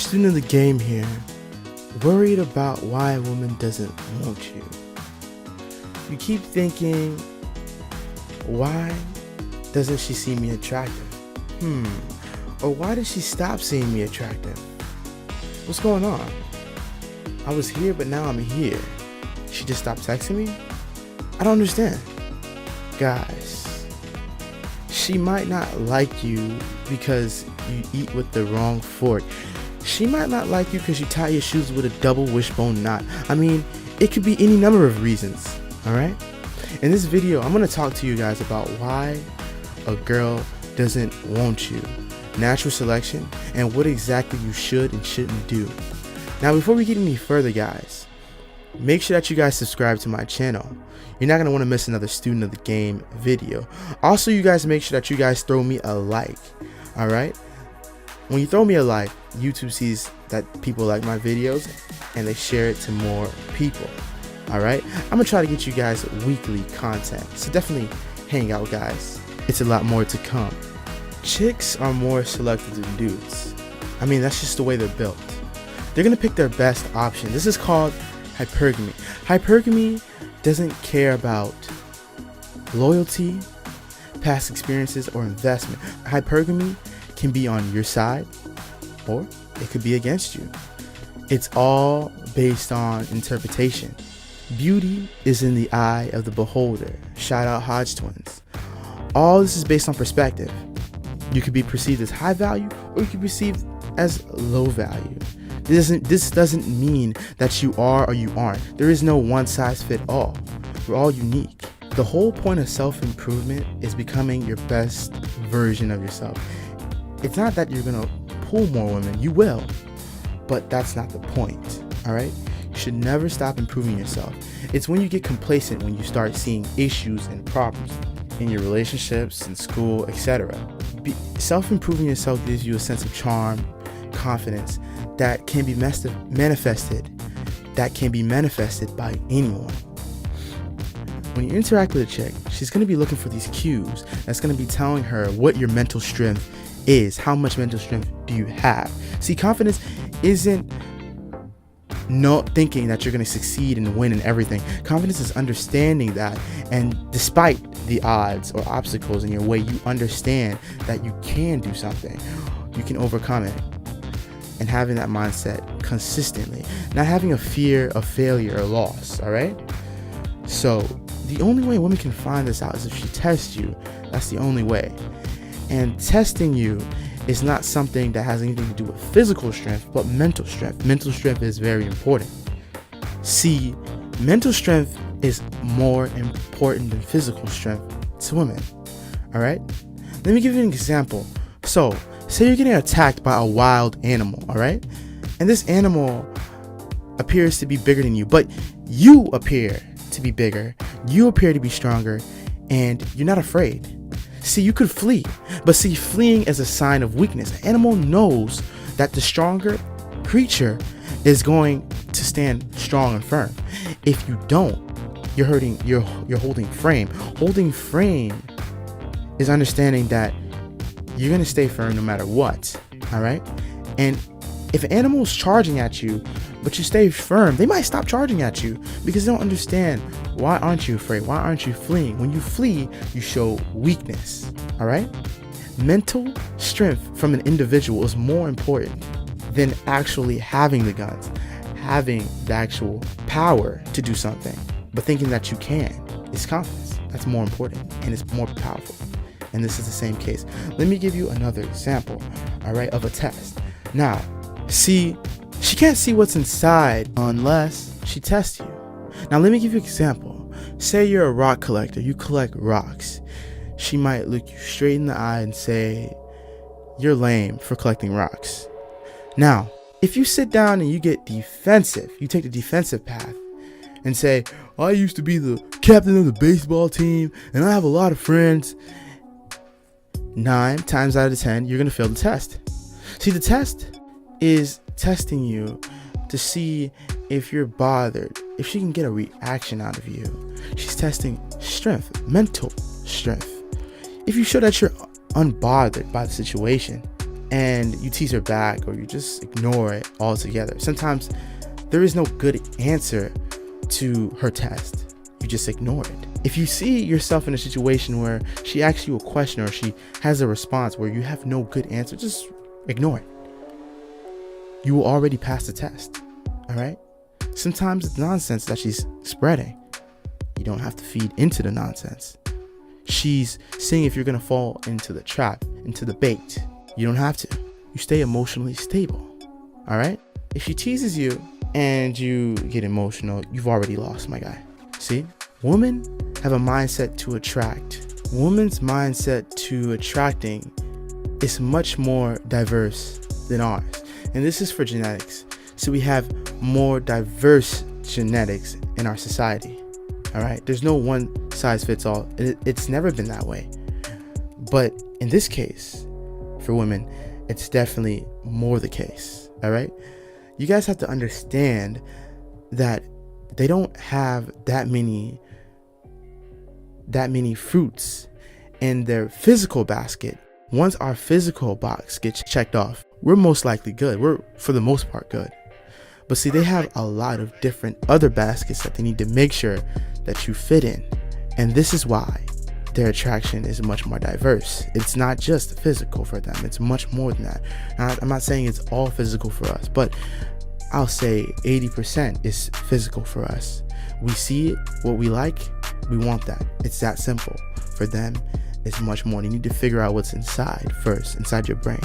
student of the game here, worried about why a woman doesn't want you. You keep thinking, why doesn't she see me attractive? Or why did she stop seeing me attractive? What's going on? I was here, but now I'm here. She just stopped texting me? I don't understand. Guys, she might not like you because you eat with the wrong fork. She might not like you because you tie your shoes with a double wishbone knot. I mean, it could be any number of reasons, alright? In this video, I'm going to talk to you guys about why a girl doesn't want you, natural selection, and what exactly you should and shouldn't do. Now, before we get any further, guys, make sure that you guys subscribe to my channel. You're not going to want to miss another student of the game video. Also, you guys make sure that you guys throw me a like, alright? When you throw me a like, YouTube sees that people like my videos and they share it to more people. Alright, I'm gonna try to get you guys weekly content, so definitely hang out, guys. It's a lot more to come. Chicks are more selective than dudes. I mean, that's just the way they're built. They're gonna pick their best option. This is called hypergamy. Hypergamy doesn't care about loyalty, past experiences, or investment. Hypergamy can be on your side or it could be against you. It's all based on interpretation. Beauty is in the eye of the beholder. Shout out Hodge twins. All this is based on perspective. You could be perceived as high value or you could be perceived as low value. This doesn't mean that you are or you aren't. There is no one size fit all. We're all unique. The whole point of self-improvement is becoming your best version of yourself. It's not that you're gonna pull more women, you will, but that's not the point, alright? You should never stop improving yourself. It's when you get complacent when you start seeing issues and problems in your relationships, in school, etc. Self-improving yourself gives you a sense of charm, confidence that can be manifested by anyone. When you interact with a chick, she's going to be looking for these cues that's going to be telling her what your mental strength is. How much mental strength do you have? See, confidence isn't thinking that you're going to succeed and win in everything. Confidence is understanding that, and despite the odds or obstacles in your way, you understand that you can do something. You can overcome it. And having that mindset consistently, not having a fear of failure or loss, all right? So the only way a woman can find this out is if she tests you. That's the only way. And testing you is not something that has anything to do with physical strength, but mental strength. Mental strength is very important. See, mental strength is more important than physical strength to women. All right? Let me give you an example. So, say you're getting attacked by a wild animal, all right? And this animal appears to be bigger than you, but you appear to be bigger, you appear to be stronger, and you're not afraid. See, you could flee, but see, fleeing is a sign of weakness. An animal knows that the stronger creature is going to stand strong and firm. If you don't, you're holding frame. Holding frame is understanding that you're going to stay firm no matter what, all right? And if an animal is charging at you, but you stay firm, they might stop charging at you because they don't understand, why aren't you afraid? Why aren't you fleeing? When you flee, you show weakness, all right? Mental strength from an individual is more important than actually having the guns, having the actual power to do something, but thinking that you can. It's confidence. That's more important and it's more powerful. And this is the same case. Let me give you another example, all right, of a test. Now, see, she can't see what's inside unless she tests you. Now, let me give you an example. Say you're a rock collector. You collect rocks. She might look you straight in the eye and say, you're lame for collecting rocks. Now, if you sit down and you get defensive, you take the defensive path and say, I used to be the captain of the baseball team and I have a lot of friends, 9 times out of 10, you're going to fail the test. See, the test is testing you to see if you're bothered, if she can get a reaction out of you. She's testing strength, mental strength. If you show that you're unbothered by the situation and you tease her back, or you just ignore it altogether. Sometimes there is no good answer to her test. You just ignore it. If you see yourself in a situation where she asks you a question or she has a response where you have no good answer, just ignore it. You will already pass the test. All right? Sometimes it's nonsense that she's spreading. You don't have to feed into the nonsense. She's seeing if you're going to fall into the trap, into the bait. You don't have to. You stay emotionally stable. All right? If she teases you and you get emotional, you've already lost, my guy. See? Women have a mindset to attract. Women's mindset to attracting is much more diverse than ours. And this is for genetics. So we have more diverse genetics in our society. All right. There's no one size fits all. It's never been that way. But in this case, for women, it's definitely more the case. All right. You guys have to understand that they don't have that many fruits in their physical basket. Once our physical box gets checked off, we're most likely good. We're, for the most part, good. But see, they have a lot of different other baskets that they need to make sure that you fit in. And this is why their attraction is much more diverse. It's not just physical for them. It's much more than that. Now, I'm not saying it's all physical for us, but I'll say 80% is physical for us. We see it, what we like, we want that. It's that simple. For them, it's much more. You need to figure out what's inside first, inside your brain,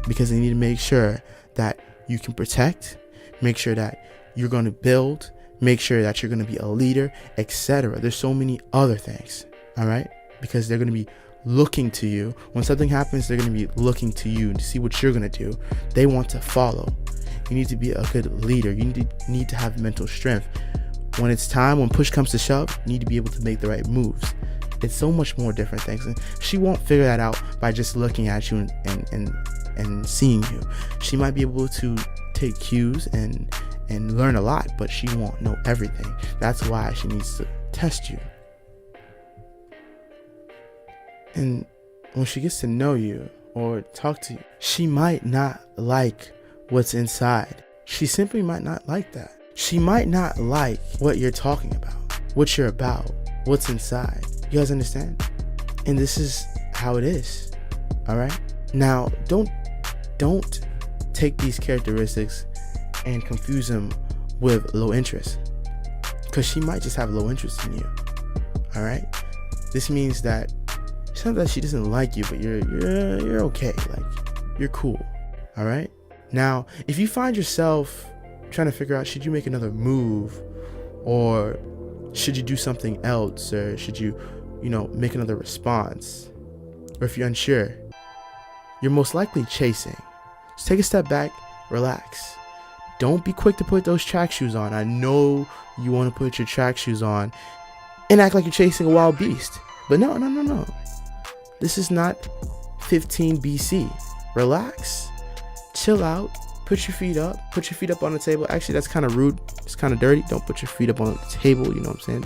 because they need to make sure that you can protect, make sure that you're going to build, make sure that you're going to be a leader, etc. There's so many other things, all right? Because they're going to be looking to you. When something happens, they're going to be looking to you to see what you're going to do. They want to follow. You need to be a good leader. You need to have mental strength. When it's time, when push comes to shove, you need to be able to make the right moves. It's so much more different things. And she won't figure that out by just looking at you and seeing you. She might be able to take cues and learn a lot, but she won't know everything. That's why she needs to test you. And when she gets to know you or talk to you, she might not like what's inside. She simply might not like that. She might not like what you're talking about, what you're about, what's inside. You guys understand? And this is how it is. All right? Now, don't take these characteristics and confuse them with low interest, because she might just have low interest in you. All right? This means that it's not that she doesn't like you, but you're okay. Like, you're cool. All right? Now, if you find yourself trying to figure out, should you make another move, or should you do something else, or should you make another response, or if you're unsure, you're most likely chasing. Just take a step back, relax. Don't be quick to put those track shoes on. I know you want to put your track shoes on and act like you're chasing a wild beast, but no. This is not 15 BC. Relax, chill out, put your feet up on the table. Actually, that's kind of rude. It's kind of dirty. Don't put your feet up on the table, you know what I'm saying?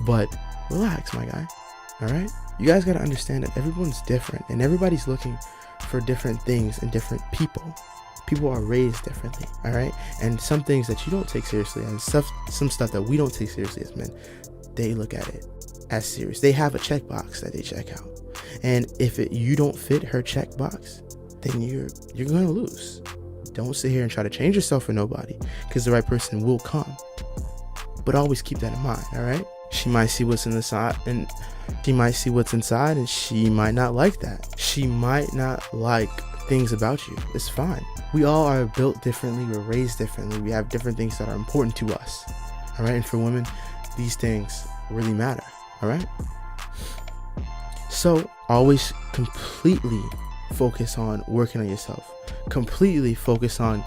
But relax, my guy. All right? You guys got to understand that everyone's different, and everybody's looking for different things in different people. People are raised differently, all right? And some things that you don't take seriously, and some stuff that we don't take seriously as men, they look at it as serious. They have a checkbox that they check out. And if you don't fit her checkbox, then you're going to lose. Don't sit here and try to change yourself for nobody, because the right person will come. But always keep that in mind, all right? She might see what's inside, and she might not like that. She might not like things about you. It's fine. We all are built differently. We're raised differently. We have different things that are important to us, all right? And for women, these things really matter, all right? So always completely focus on working on yourself. Completely focus on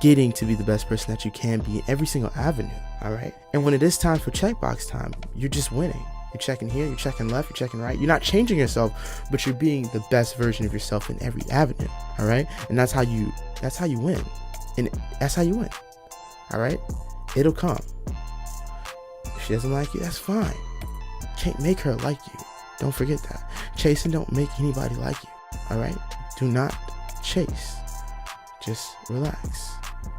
getting to be the best person that you can be in every single avenue, all right? And when it is time for checkbox time, you're just winning. You're checking here, you're checking left, you're checking right. You're not changing yourself, but you're being the best version of yourself in every avenue, all right? And that's how you win. And that's how you win, all right? It'll come. If she doesn't like you, that's fine. You can't make her like you. Don't forget that. Chasing don't make anybody like you, all right? Do not chase. Just relax.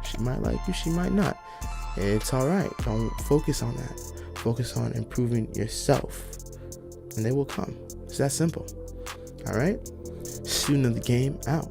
She might like you, she might not. It's all right. Don't focus on that. Focus on improving yourself, and they will come. It's that simple. All right? Student of the game out.